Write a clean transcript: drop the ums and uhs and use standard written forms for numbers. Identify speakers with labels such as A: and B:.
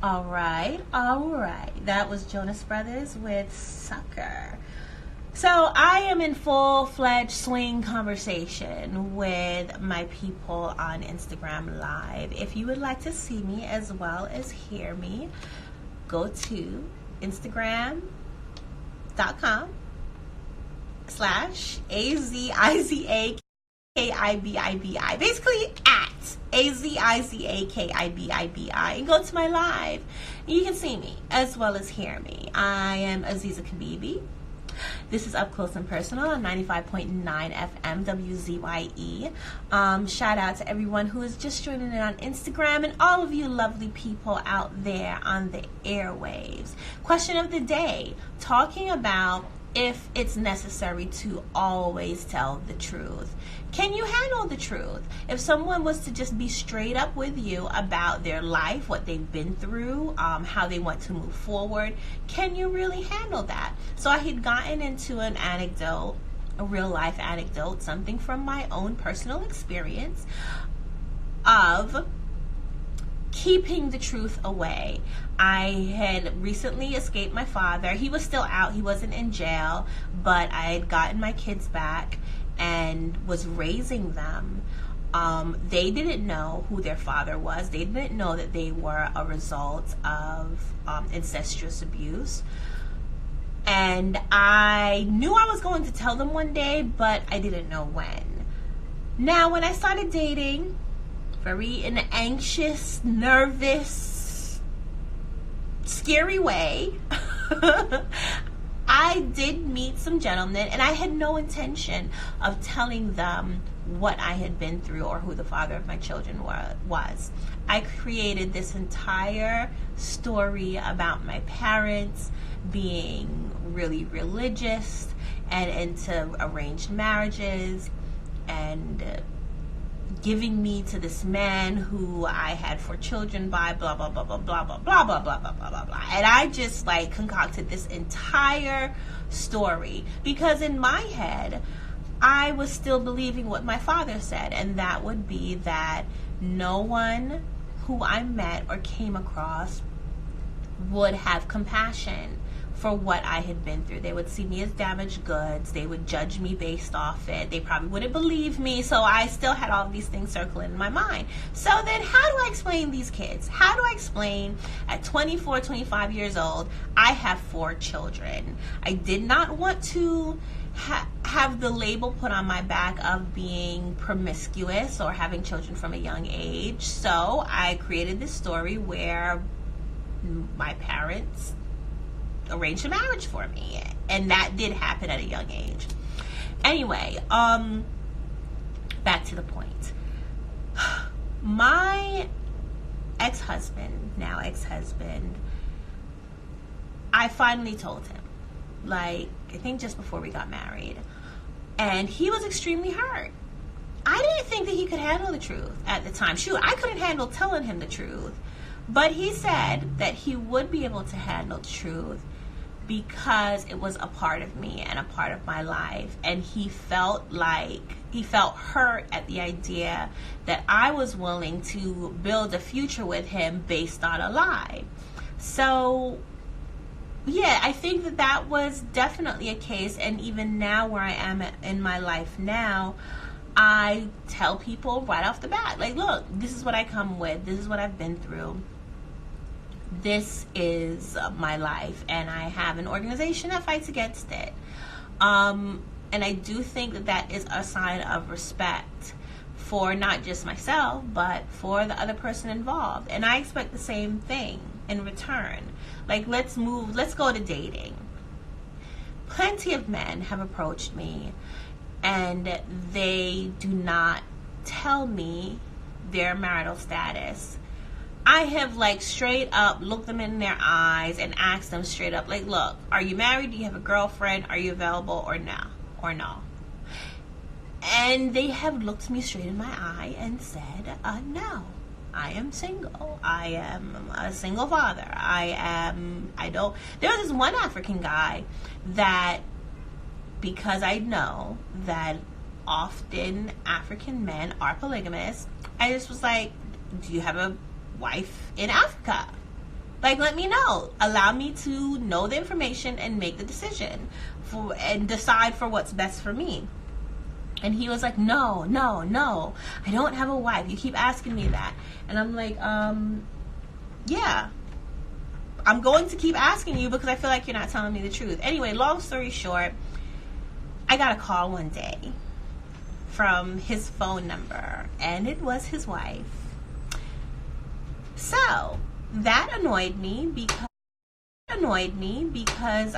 A: All right, all right. That was Jonas Brothers with Sucker. So I am in full-fledged swing conversation with my people on Instagram Live. If you would like to see me as well as hear me, go to Instagram.com/AZIZAKIBIBI. Basically at AZIZAKIBIBI. And go to my live. You can see me as well as hear me. I am Aziza Kabibi. This is Up Close and Personal on 95.9 FM WZYE. Shout out to everyone who is just joining in on Instagram and all of you lovely people out there on the airwaves. Question of the day, talking about if it's necessary to always tell the truth. Can you handle the truth? If someone was to just be straight up with you about their life, what they've been through, how they want to move forward, can you really handle that? So I had gotten into an anecdote, a real life anecdote, something from my own personal experience of keeping the truth away. I had recently escaped my father. He was still out. He wasn't in jail, but I had gotten my kids back and was raising them. They didn't know who their father was. They didn't know that they were a result of incestuous abuse. And I knew I was going to tell them one day, but I didn't know when. Now, when I started dating, very in an anxious, nervous, scary way, I did meet some gentlemen, and I had no intention of telling them what I had been through or who the father of my children was. I created this entire story about my parents being really religious and into arranged marriages and giving me to this man who I had 4 children by, blah, blah, blah, blah, blah, blah, blah, blah, blah, blah, blah, blah, blah. And I just concocted this entire story because in my head, I was still believing what my father said, and that would be that no one who I met or came across would have compassion for what I had been through. They would see me as damaged goods. They would judge me based off it. They probably wouldn't believe me. So I still had all these things circling in my mind. So then how do I explain these kids? How do I explain at 24, 25 years old, I have 4 children? I did not want to have the label put on my back of being promiscuous or having children from a young age. So I created this story where my parents arranged a marriage for me, and that did happen at a young age. Anyway, back to the point. My ex-husband, I finally told him, I think just before we got married, and he was extremely hurt. I didn't think that he could handle the truth at the time. Shoot, I couldn't handle telling him the truth, but he said that he would be able to handle the truth because it was a part of me and a part of my life, and he felt hurt at the idea that I was willing to build a future with him based on a lie. So yeah, I think that was definitely a case, and even now where I am in my life now, I tell people right off the bat, look, this is what I come with, this is what I've been through. This is my life, and I have an organization that fights against it. And I do think that is a sign of respect for not just myself, but for the other person involved. And I expect the same thing in return. Let's go to dating. Plenty of men have approached me, and they do not tell me their marital status. I have straight up looked them in their eyes and asked them straight up, look, are you married? Do you have a girlfriend? Are you available or no? And they have looked me straight in my eye and said, no, I am single. I am a single father. There was this one African guy that, because I know that often African men are polygamous, I just was like, do you have a wife in Africa? Like, let me know. Allow me to know the information and make the decision and decide for what's best for me. And he was like, no, I don't have a wife. You keep asking me that. And I'm like, yeah, I'm going to keep asking you because I feel like you're not telling me the truth. Anyway, long story short, I got a call one day from his phone number, and it was his wife. So that annoyed me because